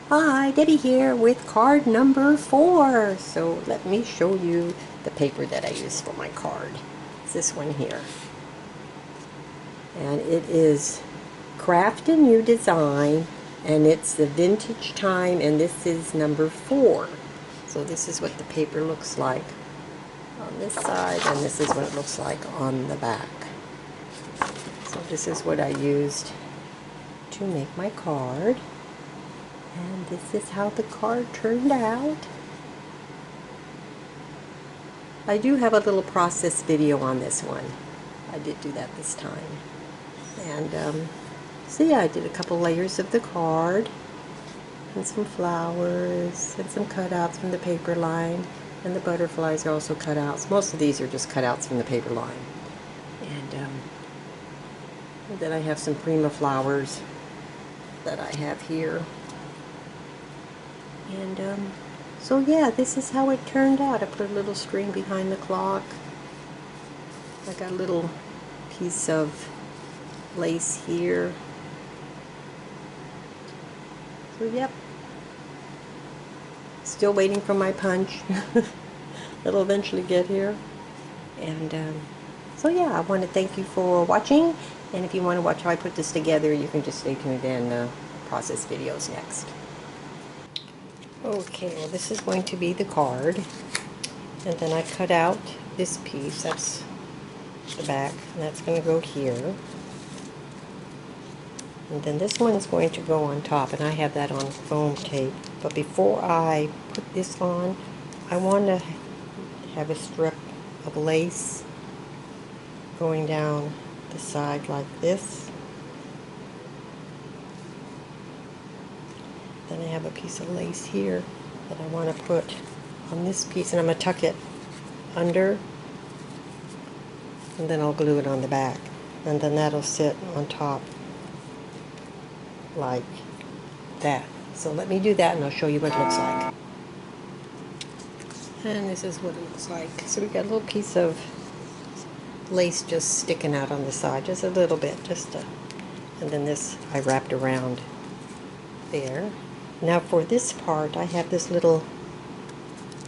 Hi, Debbie here with card number 4. So let me show you the paper that I use for my card. It's this one here. And it is Craft a New Design, and it's the Vintage Time, and this is number 4. So this is what the paper looks like on this side, and this is what it looks like on the back. So this is what I used to make my card. And this is how the card turned out. I do have a little process video on this one. I did do that this time. And so yeah, I did a couple layers of the card and some flowers and some cutouts from the paper line, and the butterflies are also cutouts. Most of these are just cutouts from the paper line. And then I have some Prima flowers that I have here. And so yeah, this is how it turned out. I put a little string behind the clock. I got a little piece of lace here. So yep, still waiting for my punch. It'll eventually get here. And so yeah, I want to thank you for watching. And if you want to watch how I put this together, you can just stay tuned in. Process videos next. Okay, well this is going to be the card, and then I cut out this piece, that's the back, and that's going to go here, and then this one is going to go on top, and I have that on foam tape. But before I put this on, I want to have a strip of lace going down the side like this. Then I have a piece of lace here that I want to put on this piece, and I'm going to tuck it under, and then I'll glue it on the back, and then that'll sit on top like that. So let me do that and I'll show you what it looks like. And this is what it looks like. So we got a little piece of lace just sticking out on the side, just a little bit, and then this I wrapped around there. Now for this part, I have this little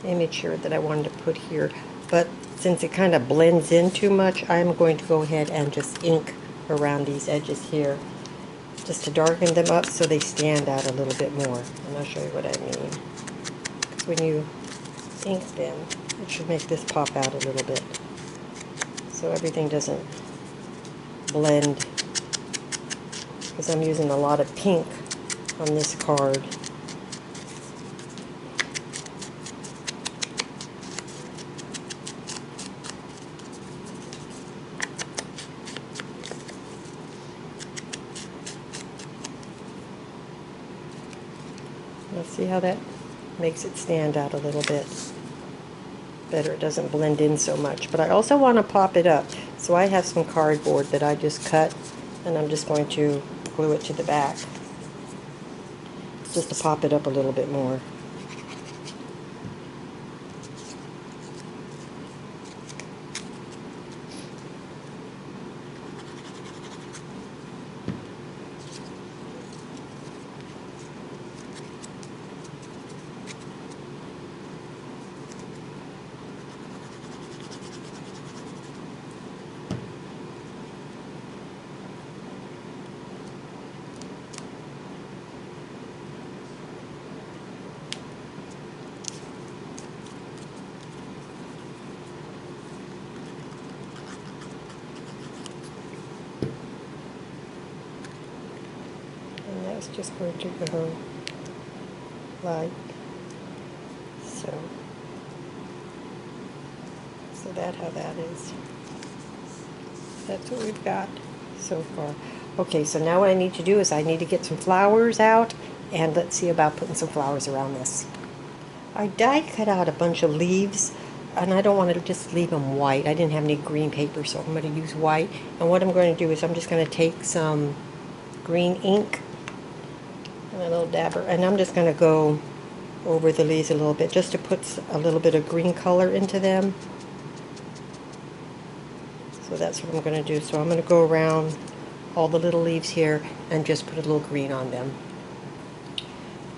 image here that I wanted to put here, but since it kind of blends in too much, I'm going to go ahead and just ink around these edges here, just to darken them up so they stand out a little bit more. And I'll show you what I mean. Because when you ink them, it should make this pop out a little bit, so everything doesn't blend, because I'm using a lot of pink on this card. Let's see how that makes it stand out a little bit better. It doesn't blend in so much. But I also want to pop it up. So I have some cardboard that I just cut, and I'm just going to glue it to the back, just to pop it up a little bit more. And that's just going to go like so. So that's how that is. That's what we've got so far. Okay, so now what I need to do is I need to get some flowers out, and let's see about putting some flowers around this. I die cut out a bunch of leaves, and I don't want to just leave them white. I didn't have any green paper, so I'm going to use white. And what I'm going to do is I'm just going to take some green ink and a little dabber, and I'm just going to go over the leaves a little bit just to put a little bit of green color into them. So that's what I'm going to do. So I'm going to go around all the little leaves here and just put a little green on them.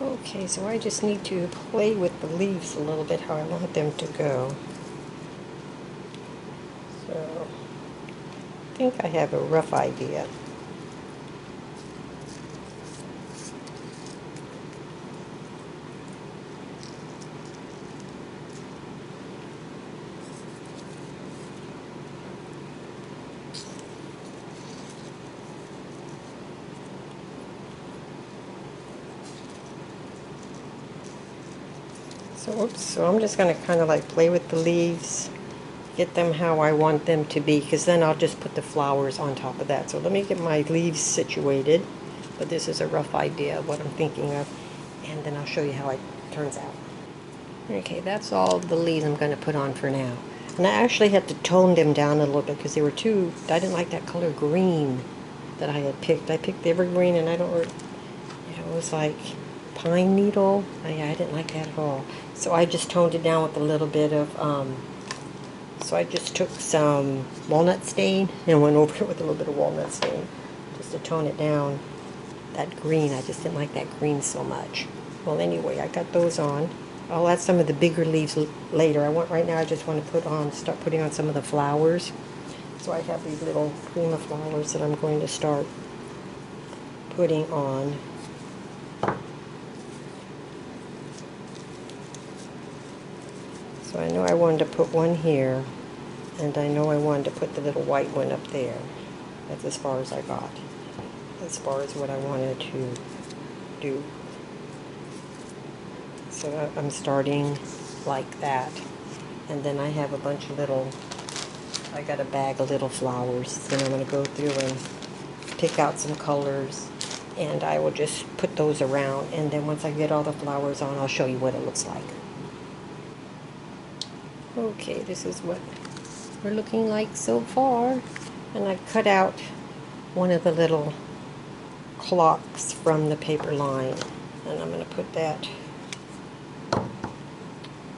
Okay, so I just need to play with the leaves a little bit how I want them to go. So I think I have a rough idea. So I'm just going to kind of like play with the leaves, get them how I want them to be, because then I'll just put the flowers on top of that. So let me get my leaves situated, but this is a rough idea of what I'm thinking of, and then I'll show you how it turns out. Okay, that's all the leaves I'm going to put on for now. And I actually had to tone them down a little bit because they were too, I didn't like that color green that I had picked. I picked evergreen and I don't, it was like pine needle. I didn't like that at all. So I just toned it down with a little bit of, so I just took some walnut stain and went over it with a little bit of walnut stain just to tone it down. That green, I just didn't like that green so much. Well, anyway, I got those on. I'll add some of the bigger leaves later. Right now I just want to start putting on some of the flowers. So I have these little cream of flowers that I'm going to start putting on. So I know I wanted to put one here, and I know I wanted to put the little white one up there. That's as far as I got, as far as what I wanted to do. So I'm starting like that. And then I have a bunch of little, I got a bag of little flowers. Then I'm going to go through and pick out some colors, and I will just put those around. And then once I get all the flowers on, I'll show you what it looks like. Okay, this is what we're looking like so far. And I cut out one of the little clocks from the paper line, and I'm going to put that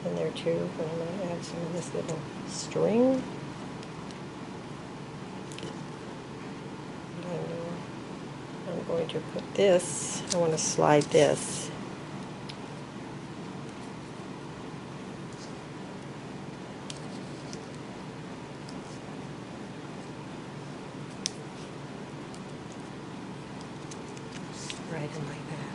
in there too. And I'm going to add some of this little string. I'm going to put this, I want to slide this right in like that.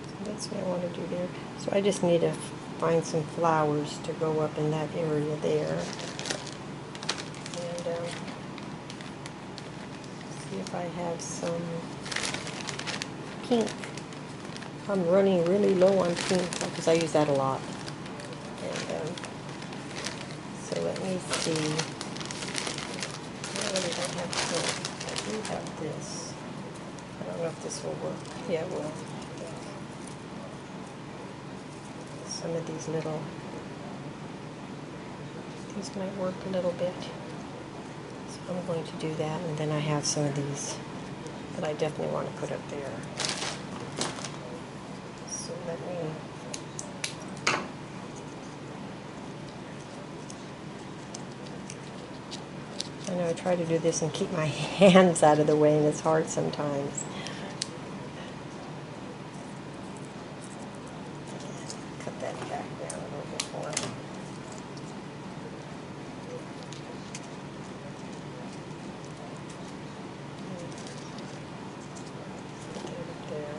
So that's what I want to do there. So I just need to find some flowers to go up in that area there. And see if I have some pink. I'm running really low on pink because I use that a lot. And so let me see. I really don't have pink. I do have this. I don't know if this will work. Yeah, it will. Some of these might work a little bit. So I'm going to do that, and then I have some of these that I definitely want to put up there. So let me... I know I try to do this and keep my hands out of the way, and it's hard sometimes. Cut that back down a little bit more. Put that up there.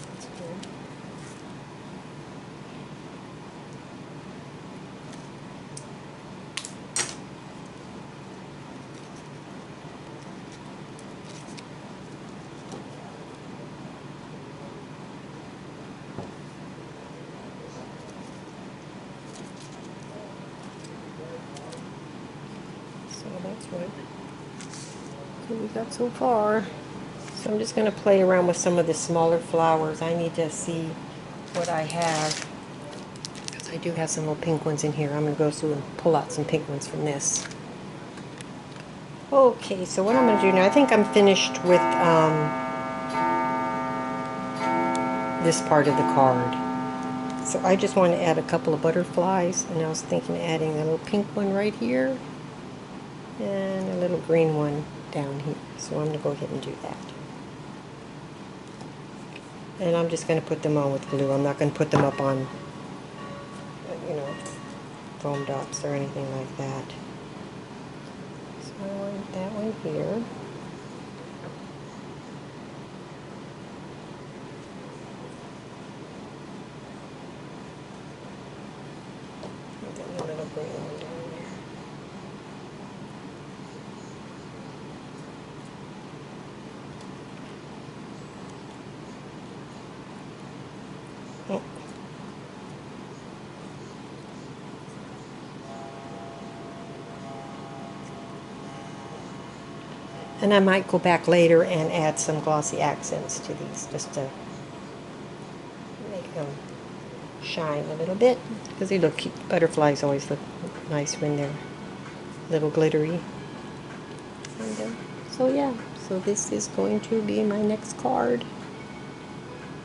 That's good. So that's what we got so far. So I'm just going to play around with some of the smaller flowers. I need to see what I have, because I do have some little pink ones in here. I'm going to go through and pull out some pink ones from this. Okay, so what I'm going to do now, I think I'm finished with this part of the card. So I just want to add a couple of butterflies, and I was thinking of adding a little pink one right here and a little green one down here. So I'm going to go ahead and do that. And I'm just going to put them on with glue. I'm not going to put them up on, you know, foam dots or anything like that. So I want that one here. And then a little green one down there. Oh. And I might go back later and add some glossy accents to these just to make them shine a little bit, because they look cute. Butterflies always look nice when they're a little glittery. And, so yeah, so this is going to be my next card.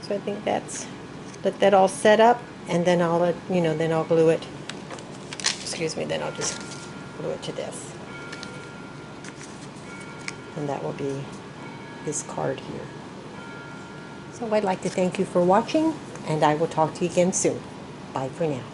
So I think let that all set up, and then I'll, you know, then I'll glue it. Excuse me, then I'll just glue it to this. And that will be this card here. So I'd like to thank you for watching, and I will talk to you again soon. Bye for now.